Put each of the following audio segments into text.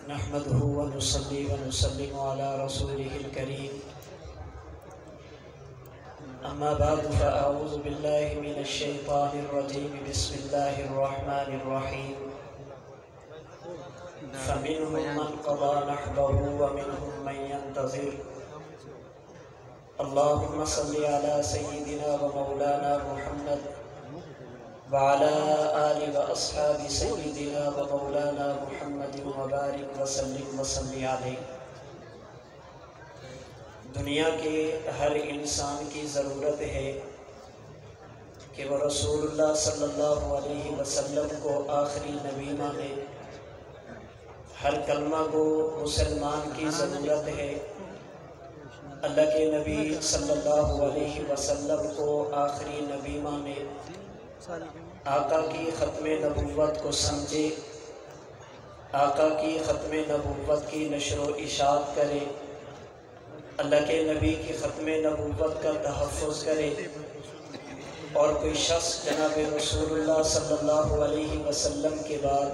نحمده ونصلي ونسلم على رسوله الكريم أما بعد فأعوذ بالله من الشيطان الرجيم بسم الله الرحمن الرحيم فمنهم من قضى نحبه ومنهم من ينتظر اللهم صل على سيدنا ومولانا محمد وعلى آل وأصحاب سيدنا ومولانا محمد وبارك وسلم وصلی علیہ۔ دنیا کے ہر انسان کی ضرورت ہے کہ وہ رسول اللہ صلی اللہ علیہ وسلم کو آخری نبی مانے۔ ہر کلمہ کو مسلمان کی ضرورت ہے اللہ کے نبی صلی اللہ علیہ وسلم کو آخری نبی مانے، آقا کی ختم نبوت کو سمجھے، آقا کی ختم نبوت کی نشر و اشاعت کرے، اللہ کے نبی کی ختم نبوت کا تحفظ کرے، اور کوئی شخص جناب رسول اللہ صلی اللہ علیہ وسلم کے بعد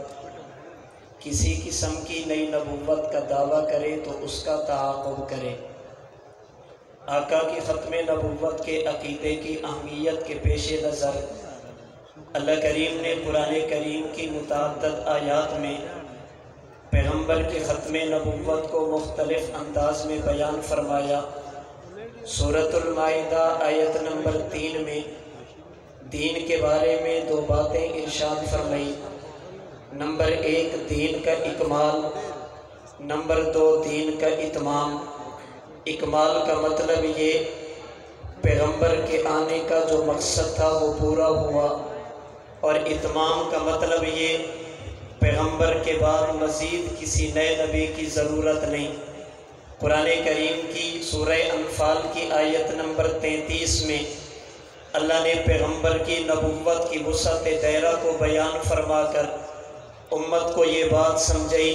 کسی قسم کی نئی نبوت کا دعویٰ کرے تو اس کا تعاقب کرے۔ آقا کی ختم نبوت کے عقیدے کی اہمیت کے پیش نظر اللہ کریم نے قرآن کریم کی متعدد آیات میں پیغمبر کی ختم نبوت کو مختلف انداز میں بیان فرمایا۔ سورۃ المائدہ آیت نمبر 3 میں دین کے بارے میں 2 باتیں ارشاد فرمائی۔ نمبر 1 دین کا اکمال، نمبر 2 دین کا اتمام۔ اکمال کا مطلب یہ پیغمبر کے آنے کا جو مقصد تھا وہ پورا ہوا، اور اتمام کا مطلب یہ پیغمبر کے بعد مزید کسی نئے نبی کی ضرورت نہیں۔ قرآن کریم کی سورہ انفال کی آیت نمبر 33 میں اللہ نے پیغمبر کی نبوت کی وسعت دائرہ کو بیان فرما کر امت کو یہ بات سمجھائی،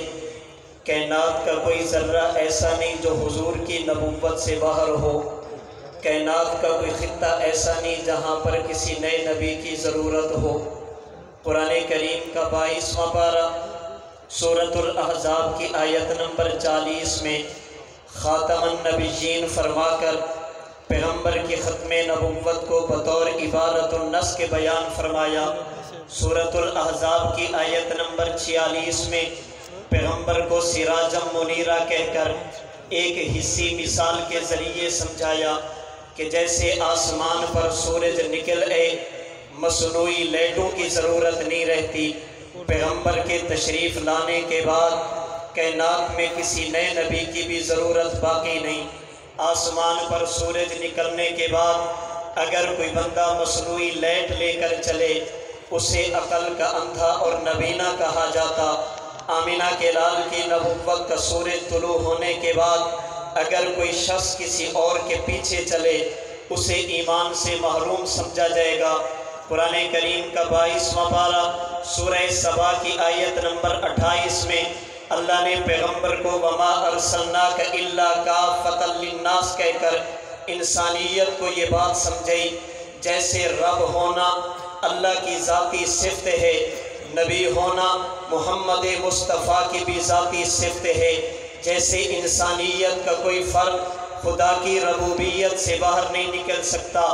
کائنات کا کوئی ذرہ ایسا نہیں جو حضور کی نبوت سے باہر ہو، کائنات کا کوئی خطہ ایسا نہیں جہاں پر کسی نئے نبی کی ضرورت ہو۔ قرآن کریم کا 22واں پارہ سورۃ الاحزاب کی آیت نمبر 40 میں خاتم النبیین فرما کر پیغمبر کی ختم نبوت کو بطور عبارت النص کے بیان فرمایا۔ سورۃ الاحزاب کی آیت نمبر 46 میں پیغمبر کو سراجم منیرہ کہہ کر ایک حصی مثال کے ذریعے سمجھایا کہ جیسے آسمان پر سورج نکل آئے مصنوعی لائٹوں کی ضرورت نہیں رہتی، پیغمبر کے تشریف لانے کے بعد کائنات میں کسی نئے نبی کی بھی ضرورت باقی نہیں۔ آسمان پر سورج نکلنے کے بعد اگر کوئی بندہ مصنوعی لائٹ لے کر چلے اسے عقل کا اندھا اور نبینا کہا جاتا۔ آمینہ کے لال کی نبوت کا سورج طلوع ہونے کے بعد اگر کوئی شخص کسی اور کے پیچھے چلے اسے ایمان سے محروم سمجھا جائے گا۔ قرآن کریم کا 22واں پارہ سورہ سبا کی آیت نمبر 28 میں اللہ نے پیغمبر کو وما ارسلناک الا کافۃ للناس کہہ کر انسانیت کو یہ بات سمجھائی جیسے رب ہونا اللہ کی ذاتی صفت ہے، نبی ہونا محمد مصطفیٰ کی بھی ذاتی صفت ہے۔ جیسے انسانیت کا کوئی فرد خدا کی ربوبیت سے باہر نہیں نکل سکتا،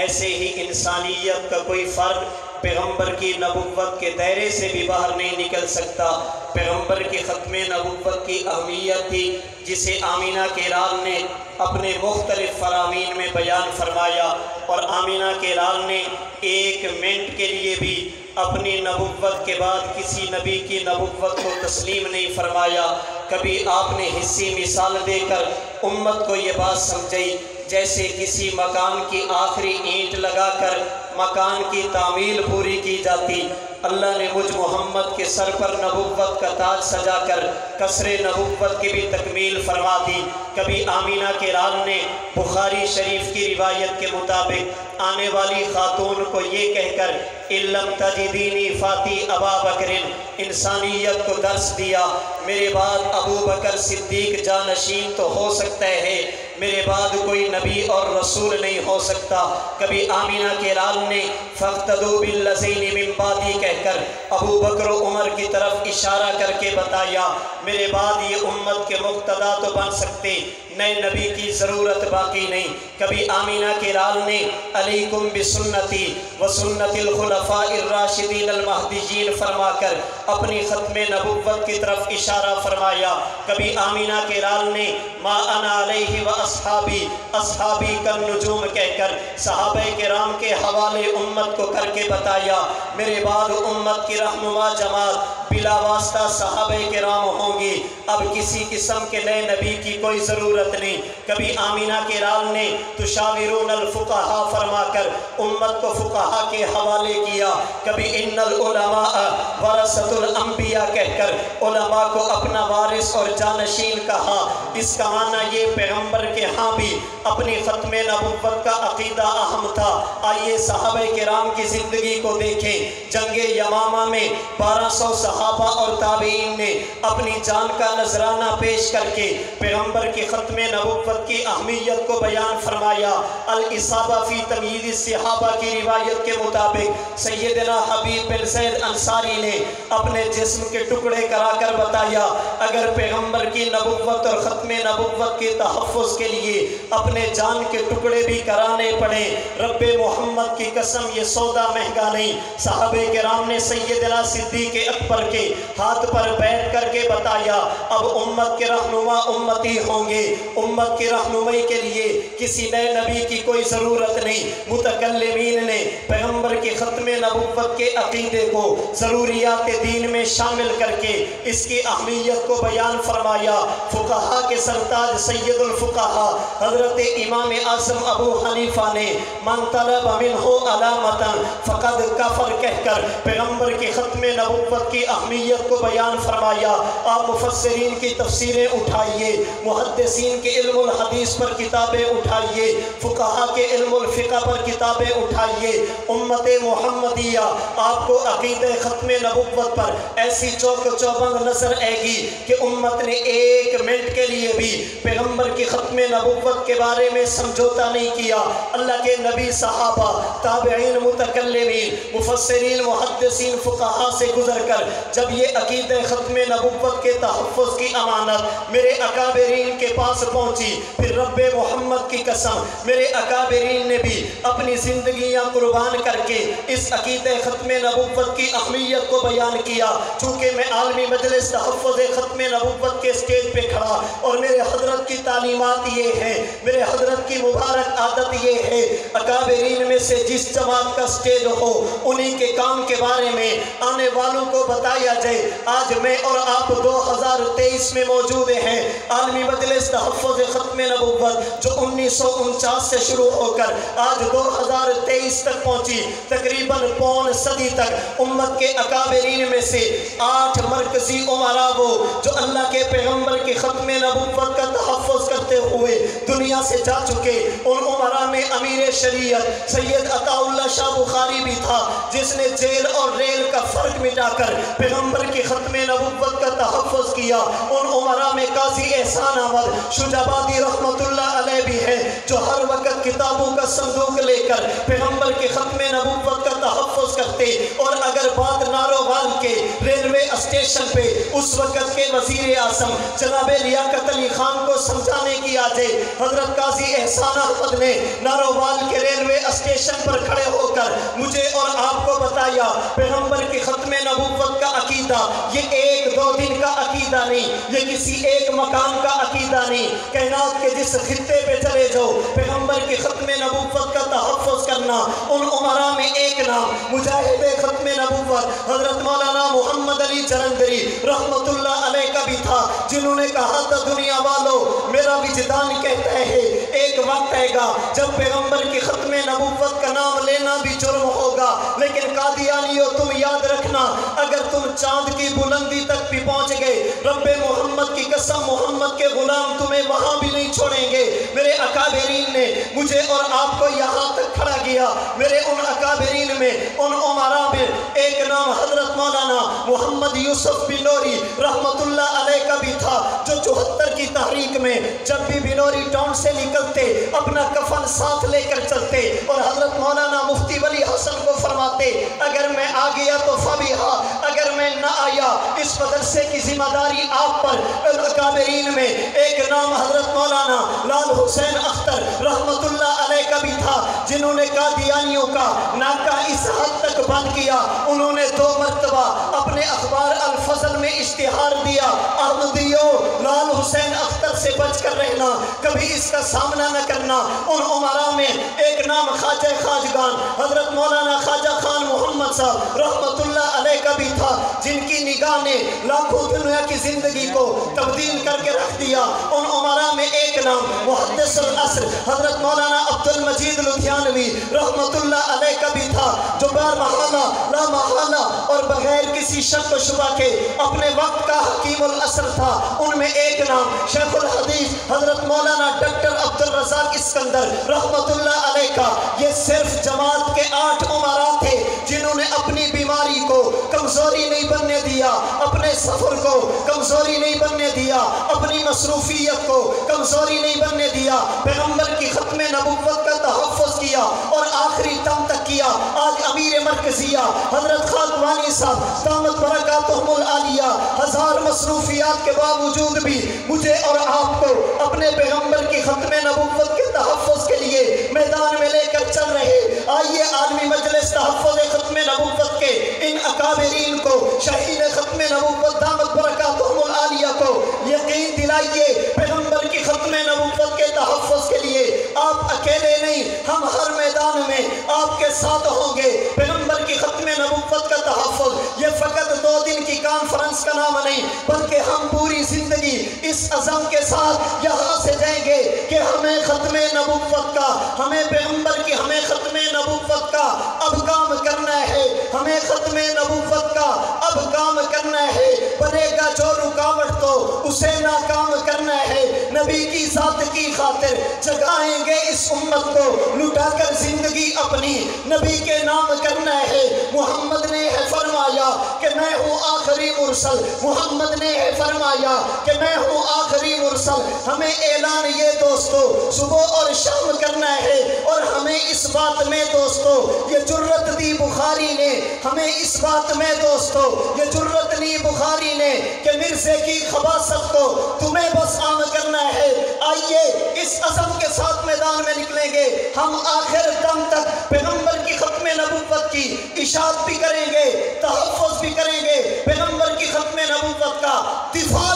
ایسے ہی انسانیت کا کوئی فرد پیغمبر کی نبوت کے دائرے سے بھی باہر نہیں نکل سکتا۔ پیغمبر کی ختم نبوت کی اہمیت تھی جسے آمینہ کے لال نے اپنے مختلف فرامین میں بیان فرمایا، اور آمینہ کے لال نے 1 منٹ کے لیے بھی اپنی نبوت کے بعد کسی نبی کی نبوت کو تسلیم نہیں فرمایا۔ کبھی آپ نے حصی مثال دے کر امت کو یہ بات سمجھائی جیسے کسی مکان کی آخری اینٹ لگا کر مکان کی تعمیل پوری کی جاتی۔ اللہ نے مجھ محمد کے سر پر نبوت کا تاج سجا کر قصر نبوت کی بھی تکمیل فرما دی۔ کبھی آمینہ کے لال نے بخاری شریف کی روایت کے مطابق آنے والی خاتون کو یہ کہہ کر اِلَّمْ تَجِدِينِي فَاتِي أَبَا بَكْرٍ انسانیت کو درس دیا، میرے بعد ابو بکر صدیق جانشین تو ہو سکتا ہے، میرے بعد کوئی نبی اور رسول نہیں ہو سکتا۔ کبھی آمینہ کے لال نے فَاقْتَدُوا بِالَّذِينِ مِن بَعْدِي کہہ کر ابو بکر و عمر کی طرف اشارہ کر کے بتایا، میرے بعد یہ امت کے مقتدا تو بن سکتے، نئے نبی کی ضرورت باقی نہیں۔ کبھی آمینہ کے لال نے علیکم بسنتی وسنت الخلفاء الراشدین المہدیین فرما کر اپنی ختم نبوت کی طرف اشارہ فرمایا۔ کبھی آمینہ کے لال نے ما انا علیہ و اصحابی کالنجوم کہہ کر صحابہ کرام کے حوالے امت کو کر کے بتایا، میرے بعد امت کی رہنما جماعت بلا واسطہ صحابہ کرام ہوں گی، اب کسی قسم کے نئے نبی کی کوئی ضرورت نہیں۔ کبھی آمینہ کے لال نے تشاورون الفقہاء فرما کر امت کو فقہاء کے حوالے کیا۔ کبھی ان العلماء ورثۃ الانبیاء کہہ کر علماء کو اپنا وارث اور جانشین کہا۔ اس کا معنی یہ پیغمبر کے ہاں بھی اپنی ختم نبوت کا عقیدہ اہم تھا۔ آئیے صحابہ کرام کی زندگی کو دیکھیں۔ جنگ یمامہ میں 1200 صحابہ اور تابعین نے اپنی جان کا نذرانہ پیش کر کے پیغمبر کی ختم نبوت کی اہمیت کو بیان فرمایا۔ الاصابہ فی تمییز الصحابہ کی روایت کے مطابق سیدنا حبیب بن زید انصاری نے اپنے جسم کے ٹکڑے کرا کر بتایا، اگر پیغمبر کی نبوت اور ختم نبوت کے تحفظ کے لیے اپنے جان کے ٹکڑے بھی کرانے پڑے، رب محمد کی قسم یہ سودا مہنگا نہیں۔ صحابہ کرام نے سیدنا صدیق اکبر کے ہاتھ پر بیٹھ کر کے بتایا، اب امت کے رہنما امتی ہوں گے، امت کی رہنمائی کے لیے کسی نئے نبی کی کوئی ضرورت نہیں۔ متکلمین نے پیغمبر کی ختم نبوت کے عقیدے کو ضروریات دین میں شامل کر کے اس کی اہمیت کو بیان فرمایا۔ فقہاء کے سرتاج سید الفقہاء حضرت امام اعظم ابو حنیفہ نے من طلب منہ علامتا فقد کفر کہہ کر پیغمبر کی ختم نبوت کی اہمیت کو بیان فرمایا۔ آپ مفسرین کی تفسیریں اٹھائیے، محدثین کے علم الحدیث پر کتابیں اٹھائیے، فقہاء کے علم الفقہ پر کتابیں اٹھائیے۔ امت محمدیہ آپ کو عقیدہ ختم نبوت پر ایسی چوک چوبند نظر آئے گی کہ امت نے ایک منٹ کے لیے بھی پیغمبر کی ختم نبوت کے بارے میں سمجھوتا نہیں کیا۔ اللہ کے نبی صحابہ، تابعین، متکلمین، مفسرین، محدثین، فقہاء سے گزر کر جب یہ عقیدہ ختم نبوت کے تحفظ کی امانت میرے اکابرین کے پاس پہنچی، پھر رب محمد کی قسم میرے اکابرین نے بھی اپنی زندگیاں قربان کر کے اس عقیدہ ختم نبوت کی اہمیت کو بیان کیا۔ چونکہ میں عالمی مجلس تحفظ ختم نبوت کے سٹیج پہ کھڑا اور میرے حضرت کی تعلیمات یہ ہیں، میرے حضرت کی مبارک عادت یہ ہے، اکابرین میں سے جس جماعت کا سٹیج ہو انہی کے کام کے بارے میں آنے والوں کو بتایا جائے۔ آج میں اور آپ 2023 میں موجود ہیں، عالمی مجلس تحفظ ختم نبوت جو 1949 سے شروع ہو کر آج 2023 تک پہنچی، تقریباً پون صدی تک امت کے اکابرین میں سے 8 مرکزی امراء وہ جو اللہ کے پیغمبر کی ختم نبوت کا تحفظ کرتے ہوئے دنیا سے جا چکے۔ ان امراء میں امیر شریعت سید عطا اللہ شاہ بخاری بھی تھا، جس نے جیل اور ریل کا فرق مٹا کر پیغمبر کی ختم نبوت کا تحفظ کیا۔ ان امراء میں قاضی احسان احمد شجابادی رحمت اللہ علیہ بھی ہے، جو ہر وقت کتابوں کا صندوق لے کر پیغمبر کی ختم نبوت کا تحفظ کرتے۔ اور اگر بات نارووال کے ریلوے اسٹیشن پہ اس وقت کے وزیر اعظم جناب لیاقت علی خان کو سمجھانے کی آ جائے، حضرت قاضی احسان احمد نے نارووال کے ریلوے اسٹیشن پر کھڑے ہو کر مجھے اور آپ کو بتایا، پیغمبر کی ختم نبوت کا عقیدہ یہ 1-2 دن کا عقیدہ نہیں، یہ کسی ایک مقام کا عقیدہ نہیں، کائنات کے جس خطے پہ چلے جاؤ پیغمبر کی ختم نبوت کا تحفظ کرنا۔ ان امراء میں ایک نام مجاہد ختم نبوت حضرت مولانا محمد علی جلندری رحمت اللہ علیہ کا بھی تھا، جنہوں نے کہا تھا دنیا والو میرا وجدان کہتا ہے ایک وقت آئے گا جب پیغمبر کی ختم نبوت کا نام لینا بھی جرم ہوگا، لیکن قادیانیوں تم یاد رکھنا اگر تم چاند کی بلندی تک بھی پہنچ گئے رب محمد کی قسم محمد کے غلام تمہیں وہاں بھی نہیں چھوڑیں گے۔ میرے اکابرین نے مجھے اور آپ کو یہاں تک کھڑا کیا۔ میرے ان اکابرین میں ان عمراء میں ایک نام حضرت مولانا محمد یوسف بنوری رحمت اللہ علیہ کا بھی تھا، جو 74 کی تحریک میں جب بھی بنوری ٹاؤن سے نکلتے اپنا کفن ساتھ لے کر چلتے اور حضرت مولانا مفتی ولی حسن کو فرماتے اگر میں آ گیا تو فبیہا، اگر میں نہ آیا اس مدرسے کی ذمہ داری آپ پر۔ اکابرین میں ایک نام حضرت مولانا لال حسین اختر رحمت اللہ علیہ کا بھی تھا، جنہوں نے قادیانیوں کا ناکہ اس حد تک بند کیا انہوں نے 2 مرتبہ اپنے اخبار الفضل میں اشتہار دیا احمدیوں لال حسین اختر سے بچ کر رہنا، کبھی اس کا سامنا نہ کرنا۔ ان عمراء میں ایک نام خواجہ خواجگان حضرت مولانا خواجہ خان محمد صاحب رحمت اللہ علیہ کا بھی تھا، جن کی نگاہ نے لاکھوں دنیا کی زندگی کو تبدیل کر کے رکھ دیا۔ ان عمراء میں ایک نام محدث العصر حضرت مولانا عبد المجید لدھیانوی رحمت اللہ علیہ کا بھی تھا، جو بارمحالہ لا محالہ اور بغیر کسی شک و شبہ کے اپنے وقت کا حکیم العصر تھا۔ ان میں ایک نام شیخ الحدیث حضرت مولانا ڈاکٹر عبد الرزاق اسکندر رحمت اللہ علیہ کا۔ یہ صرف جماعت کے 8 عمراء تھے جنہوں نے اپنی بیماری کو کمزوری نہیں بننے دیا، اپنے سفر کو کمزوری نہیں بننے دیا، اپنی مصروفیت کو کمزوری نہیں بننے دیا، پیغمبر کی ختم نبوت کا تحفظ کیا اور آخری دم تک کیا۔ آج امیر مرکزیہ حضرت خاکوانی صاحب دامت برکاتہم العالیہ 1000 مصروفیات کے باوجود بھی مجھے اور آپ کو اپنے پیغمبر کی ختم نبوت کے تحفظ کے لیے میدان میں لے کر چل رہے۔ آئیے عالمی مجلس تحفظ ختم نبوت کے ان اکابرین کو شہید ختم نبوت دامت برکاتہم العالیہ کو یقین دلائیے پیغمبر کی ختم نبوت کے تحفظ کے لیے آپ اکیلے نہیں، ہم ہر میدان میں آپ کے ساتھ ہوں گے۔ پیغمبر کی ختم نبوت کا تحفظ یہ فقط 2 دن کی کانفرنس کا نام نہیں، بلکہ ہم پوری زندگی اس عزم کے ساتھ یہاں سے جائیں گے کہ ہمیں ختم نبوت کا، ہمیں پیغمبر کی ہمیں ختم نبوت کا اب کام کرنا ہے، ہمیں ختم نبوت کا اب کام کرنا ہے۔ بنے گا جو رکاوٹ تو اسے ناکام کرنا ہے۔ نبی کی ذات کی خاطر جگائیں گے اس امت کو، لٹا کر زندگی اپنی نبی کے نام کرنا ہے۔ محمد نے ہے فرمایا کہ میں ہوں آخری مرسل، محمد نے ہے فرمایا کہ میں ہوں آخری مرسل۔ ہمیں اعلان یہ دوستو صبح اور شام کرنا ہے، اور ہمیں اس بات میں دوستو یہ جرت دی بخاری نے، ہمیں اس بات میں دوستو یہ جرت دی بخاری نے کہ مرزے کی خباثت کو تمہیں بس عام کرنا ہے۔ آئیے اس عزم کے ساتھ میدان میں نکلیں گے، ہم آخر دم تک پیغمبر کی ختم نبوت کی اشاعت بھی کریں گے، تحفظ بھی کریں گے، پیغمبر کی ختم نبوت کا دفاع